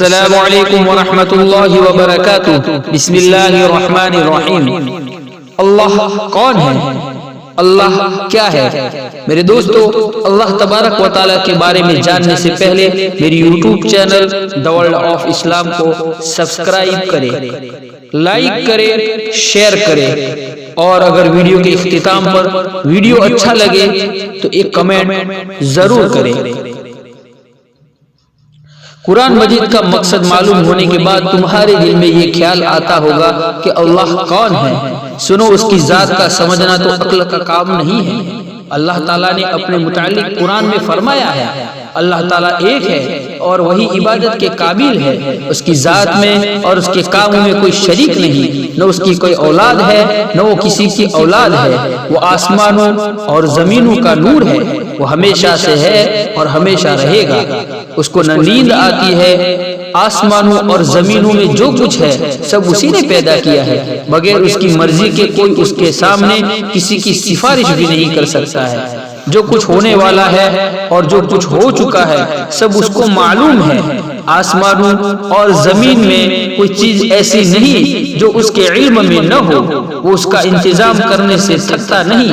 السلام علیکم ورحمۃ اللہ وبرکاتہ۔ بسم اللہ الرحمن الرحیم۔ اللہ کون ہے؟ اللہ کیا ہے؟ میرے دوستو، اللہ تبارک و تعالیٰ کے بارے میں جاننے سے پہلے میری YouTube channel the world of Islam کو سبسکرائب کرے، لائک کرے، شیئر کرے، اور اگر ویڈیو کے اختتام پر ویڈیو اچھا لگے تو ایک کمنٹ ضرور کرے۔ قرآن مجید کا مقصد معلوم ہونے کے بعد تمہارے دل میں یہ خیال آتا ہوگا کہ اللہ کون ہے۔ سنو، اس کی ذات کا سمجھنا تو عقل کا کام نہیں ہے۔ اللہ تعالیٰ نے اپنے متعلق قرآن میں فرمایا ہے، اللہ تعالیٰ ایک ہے اور وہی عبادت کے قابل ہے۔ اس کی ذات میں اور اس کے کاموں میں کوئی شریک نہیں، نہ اس کی کوئی اولاد ہے نہ وہ کسی کی اولاد ہے۔ وہ آسمانوں اور زمینوں کا نور ہے، وہ ہمیشہ سے ہے اور ہمیشہ رہے گا۔ اس کو نہ نیند آتی ہے۔ آسمانوں اور زمینوں میں جو کچھ ہے سب اسی نے پیدا کیا ہے، بغیر اس کی مرضی کے کوئی اس کے سامنے کسی کی سفارش بھی نہیں کر سکتا ہے۔ جو کچھ ہونے والا ہے اور جو کچھ ہو چکا ہے سب اس کو معلوم ہے۔ آسمانوں اور زمین میں کوئی چیز ایسی نہیں جو اس کے علم میں نہ ہو، وہ اس کا انتظام کرنے سے تھکتا نہیں۔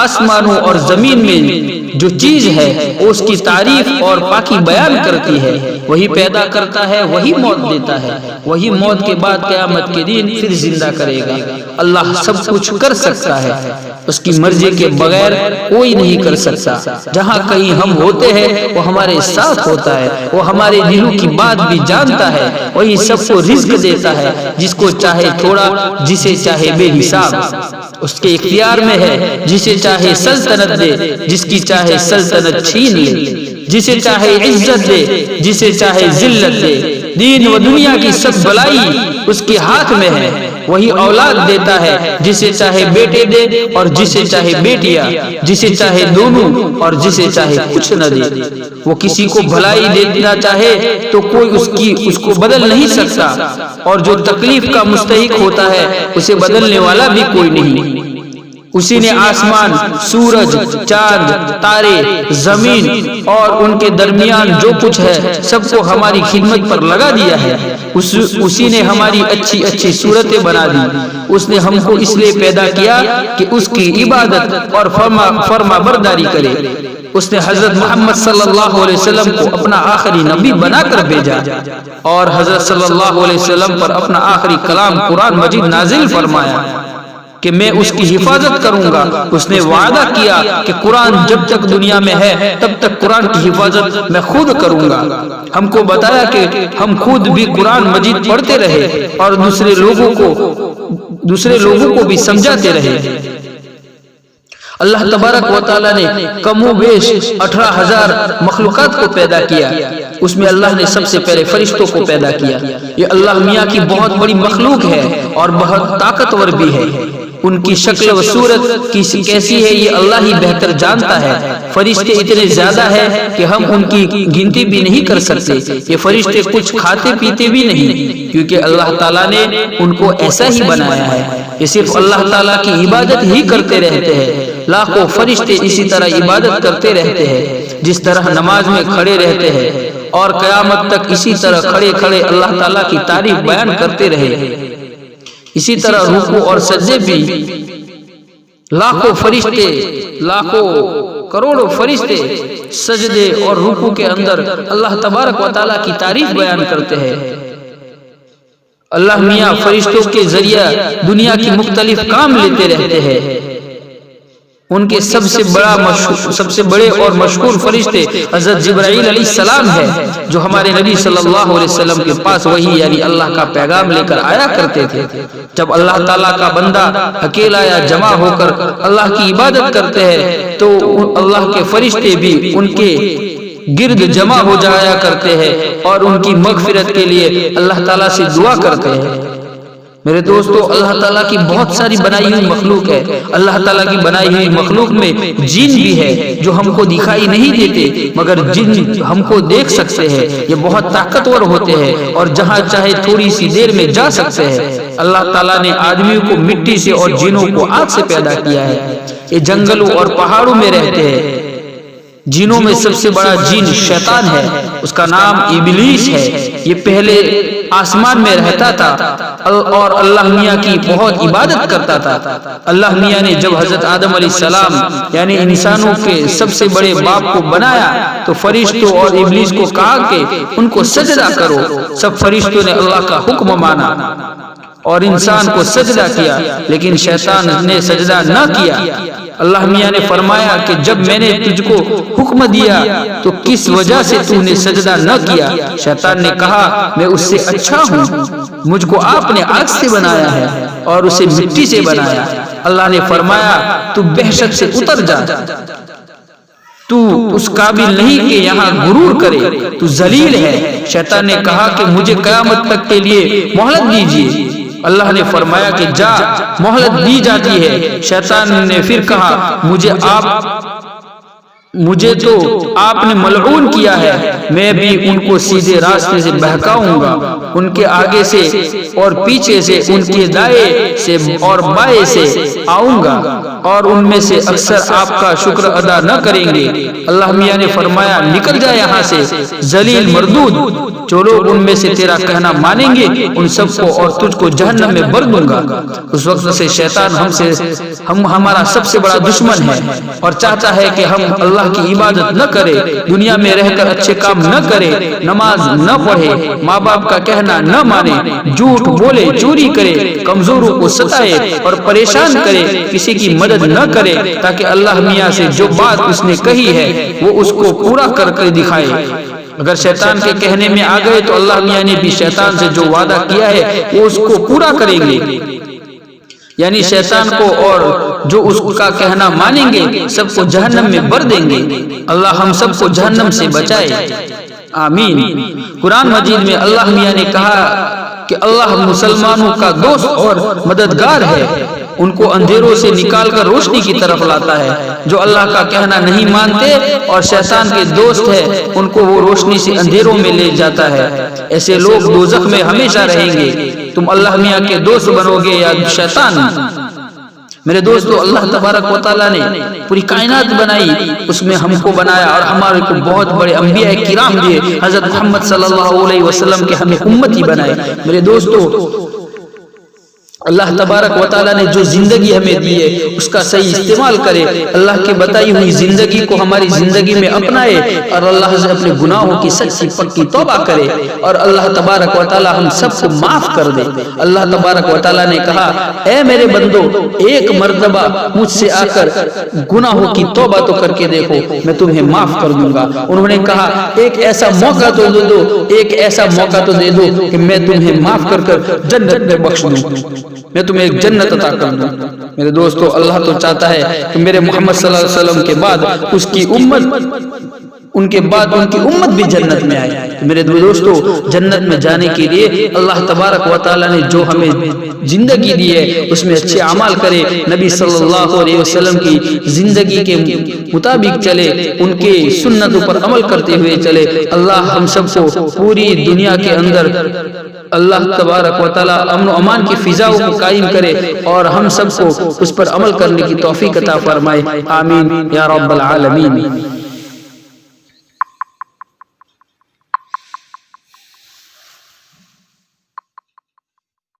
آسمانوں اور زمین میں جو چیز ہے وہ اس کی تعریف اور پاکی بیان کرتی ہے۔ وہی پیدا کرتا ہے، وہی موت دیتا ہے، وہی موت کے بعد قیامت کے دن پھر زندہ کرے گا۔ اللہ سب کچھ کر سکتا ہے، اس کی مرضی کے بغیر کوئی نہیں کر سکتا۔ جہاں کہیں ہم ہوتے ہیں وہ ہمارے ساتھ ہوتا ہے، وہ ہمارے دلوں کی بات بھی جانتا ہے۔ وہی سب کو رزق دیتا ہے، جس کو چاہے تھوڑا، جسے چاہے بے حساب۔ اس کے اختیار میں ہے، جسے چاہے سلطنت دے، جس کی چاہے سلطنت چھین لے، جسے چاہے عزت دے، جسے چاہے ذلت دے۔ دین و دنیا کی سب بلائی اس کے ہاتھ میں ہے۔ وہی اولاد دیتا ہے، جسے چاہے بیٹے دے اور جسے چاہے بیٹیاں، جسے چاہے دونوں اور جسے چاہے کچھ نہ دے۔ وہ کسی کو بھلائی دینا چاہے تو کوئی اس کو بدل نہیں سکتا، اور جو تکلیف کا مستحق ہوتا ہے اسے بدلنے والا بھی کوئی نہیں۔ اسی نے آسمان، سورج، چاند، تارے، زمین اور ان کے درمیان جو کچھ ہے سب کو ہماری خدمت پر لگا دیا ہے۔ اسی نے ہماری اچھی اچھی صورتیں بنا دی۔ اس نے ہم کو اس لیے پیدا کیا کہ اس کی عبادت اور فرما برداری کرے۔ اس نے حضرت محمد صلی اللہ علیہ وسلم کو اپنا آخری نبی بنا کر بھیجا اور حضرت صلی اللہ علیہ وسلم پر اپنا آخری کلام قرآن مجید نازل فرمایا کہ میں اس کی حفاظت کروں گا۔ اس نے وعدہ کیا کہ قرآن جب تک دنیا میں ہے تب تک قرآن کی حفاظت میں خود کروں گا۔ ہم کو بتایا کہ ہم خود بھی قرآن مجید پڑھتے رہے اور دوسرے لوگوں کو بھی سمجھاتے رہے۔ اللہ تبارک و تعالیٰ نے کم و بیش 18,000 مخلوقات کو پیدا کیا۔ اس میں اللہ نے سب سے پہلے فرشتوں کو پیدا کیا۔ یہ اللہ میاں کی بہت بڑی مخلوق ہے اور بہت طاقتور بھی ہے۔ ان کی شکل و صورت کیسی ہے یہ اللہ ہی بہتر جانتا ہے۔ فرشتے اتنے زیادہ ہیں کہ ہم ان کی گنتی بھی نہیں کر سکتے۔ یہ فرشتے کچھ کھاتے پیتے بھی نہیں، کیونکہ اللہ تعالیٰ نے ان کو ایسا ہی بنایا ہے۔ یہ صرف اللہ تعالیٰ کی عبادت ہی کرتے رہتے ہیں۔ لاکھوں فرشتے اسی طرح عبادت کرتے رہتے ہیں، جس طرح نماز میں کھڑے رہتے ہیں، اور قیامت تک اسی طرح کھڑے کھڑے اللہ تعالیٰ کی تعریف بیان کرتے رہے۔ اسی طرح رکوع اور سجدے بھی لاکھوں فرشتے، لاکھوں کروڑوں فرشتے سجدے اور رکوع کے اندر اللہ تبارک و تعالیٰ کی تعریف بیان کرتے ہیں۔ اللہ میاں فرشتوں کے ذریعہ دنیا کی مختلف کام لیتے رہتے ہیں۔ ان کے سب سے بڑے اور مشہور فرشتے حضرت جبرائیل علیہ السلام ہے، جو ہمارے نبی صلی اللہ علیہ وسلم کے پاس وہی یعنی اللہ کا پیغام لے کر آیا کرتے تھے۔ جب اللہ تعالیٰ کا بندہ اکیلا یا جمع ہو کر اللہ کی عبادت کرتے ہیں تو اللہ کے فرشتے بھی ان کے گرد جمع ہو جایا کرتے ہیں اور ان کی مغفرت کے لیے اللہ تعالیٰ سے دعا کرتے ہیں۔ میرے دوستو، اللہ تعالیٰ کی بہت ساری بنائی ہوئی مخلوق ہے۔ اللہ تعالیٰ کی بنائی ہوئی مخلوق میں جن بھی ہے جو ہم کو دکھائی نہیں دیتے، مگر جن ہم کو دیکھ سکتے ہیں۔ یہ بہت طاقتور ہوتے ہیں اور جہاں چاہے تھوڑی سی دیر میں جا سکتے ہیں۔ اللہ تعالیٰ نے آدمیوں کو مٹی سے اور جنوں کو آگ سے پیدا کیا ہے۔ یہ جنگلوں اور پہاڑوں میں رہتے ہیں۔ جنوں میں سب سے بڑا جن شیطان ہے، اس کا نام ابلیس ہے۔ یہ پہلے آسمان میں رہتا تھا اور اللہ میاں کی بہت عبادت کرتا تھا۔ اللہ میاں نے جب حضرت آدم علیہ السلام یعنی انسانوں کے سب سے بڑے باپ کو بنایا تو فرشتوں اور ابلیس کو کہا کہ ان کو سجدہ کرو۔ سب فرشتوں نے اللہ کا حکم مانا اور انسان کو سجدہ کیا، لیکن شیطان نے سجدہ نہ کیا۔ اللہ میاں نے فرمایا کہ جب میں نے تجھ کو حکم دیا تو کس وجہ سے تو نے سجدہ نہ کیا؟ شیطان نے کہا میں اس سے اچھا ہوں، مجھ کو آپ نے آگ سے بنایا ہے اور اسے مٹی سے بنایا۔ اللہ نے فرمایا تو وحشت سے اتر جا، تو اس قابل نہیں کہ یہاں غرور کرے، تو ذلیل ہے۔ شیطان نے کہا کہ مجھے قیامت تک کے لیے مہلت دیجیے۔ اللہ نے فرمایا کہ جا، مہلت دی جاتی ہے۔ شیطان نے پھر کہا مجھے تو آپ نے ملعون کیا ہے، میں بھی ان کو سیدھے راستے سے بہکاؤں گا، ان کے آگے سے اور پیچھے سے، ان کے دائیں سے اور بائیں سے آؤں گا، اور ان میں سے اکثر آپ کا شکر ادا نہ کریں گے۔ اللہ میاں نے فرمایا نکل جا یہاں سے ذلیل مردود، جو لوگ ان میں سے تیرا کہنا مانیں گے ان سب کو اور تجھ کو جہنم میں بھر دوں گا۔ اس وقت سے شیطان ہمارا سب سے بڑا دشمن ہے اور چاہتا ہے کہ ہم اللہ کی عبادت نہ کرے، دنیا میں رہ کر اچھے کام نہ کرے، نماز نہ پڑھے، ماں باپ کا کہنا نہ مانے، جھوٹ بولے، چوری کرے، کمزوروں کو ستائے اور پریشان کرے، کسی کی مدد نہ کرے، تاکہ اللہ میاں سے جو بات اس نے کہی ہے وہ اس کو پورا کر کے دکھائے۔ اگر شیطان کے کہنے میں آ گئے تو اللہ میاں نے بھی شیطان سے جو وعدہ کیا ہے وہ اس کو پورا کریں گے، یعنی شیطان کو اور جو اس کا کہنا مانیں گے سب کو جہنم میں بھر دیں گے۔ اللہ ہم سب کو جہنم سے بچائے، آمین۔ قرآن مجید میں اللہ میاں نے کہا کہ اللہ مسلمانوں کا دوست اور مددگار ہے، ان کو اندھیروں سے نکال کر روشنی کی طرف لاتا ہے۔ جو اللہ کا کہنا نہیں مانتے اور شیطان کے دوست ہے ان کو وہ روشنی سے اندھیروں میں لے جاتا ہے، ایسے لوگ دوزخ میں ہمیشہ رہیں گے۔ تم اللہ میاں کے دوست بنو گے یا شیطان؟ میرے دوستو، اللہ تبارک و تعالیٰ نے پوری کائنات بنائی، اس میں ہم کو بنایا اور ہمارے کو بہت بڑے انبیاء کرام دیے، حضرت محمد صلی اللہ علیہ وسلم کے ہمیں امتی بنائے۔ میرے دوستو، اللہ تبارک و تعالیٰ نے جو زندگی ہمیں دی ہے اس کا صحیح استعمال کرے، اللہ کی بتائی ہوئی زندگی کو ہماری زندگی میں اپنائے اور اللہ سے اپنے گناہوں کی سچی پکی توبہ کرے، اور اللہ تبارک و تعالیٰ ہم سب کو معاف کر دے۔ اللہ تبارک و تعالیٰ نے کہا اے میرے بندو، ایک مرتبہ مجھ سے آ کر گناہوں کی توبہ تو کر کے دیکھو، میں تمہیں معاف کر دوں گا۔ انہوں نے کہا ایک ایسا موقع تو دے دو، ایک ایسا موقع تو دے دو کہ میں تمہیں معاف کر کر جنت میں بخش دوں، میں تمہیں ایک جنت عطا کر دوں۔ میرے دوستو، اللہ تو چاہتا ہے کہ میرے محمد صلی اللہ علیہ وسلم کے بعد اس کی امت، ان کے بعد ان کی امت بھی جنت میں آئے۔ میرے دوستو، جنت میں جانے کے لیے اللہ تبارک و تعالیٰ نے جو ہمیں زندگی دی ہے اس میں اچھے اعمال کرے، نبی صلی اللہ علیہ وسلم کی زندگی کے مطابق چلے، ان کے سنتوں پر عمل کرتے ہوئے چلے۔ اللہ ہم سب کو پوری دنیا کے اندر اللہ تبارک و تعالیٰ امن و امان کی فضاؤں کو قائم کرے اور ہم سب کو اس پر عمل کرنے کی توفیق عطا فرمائے، آمین یا رب العالمین۔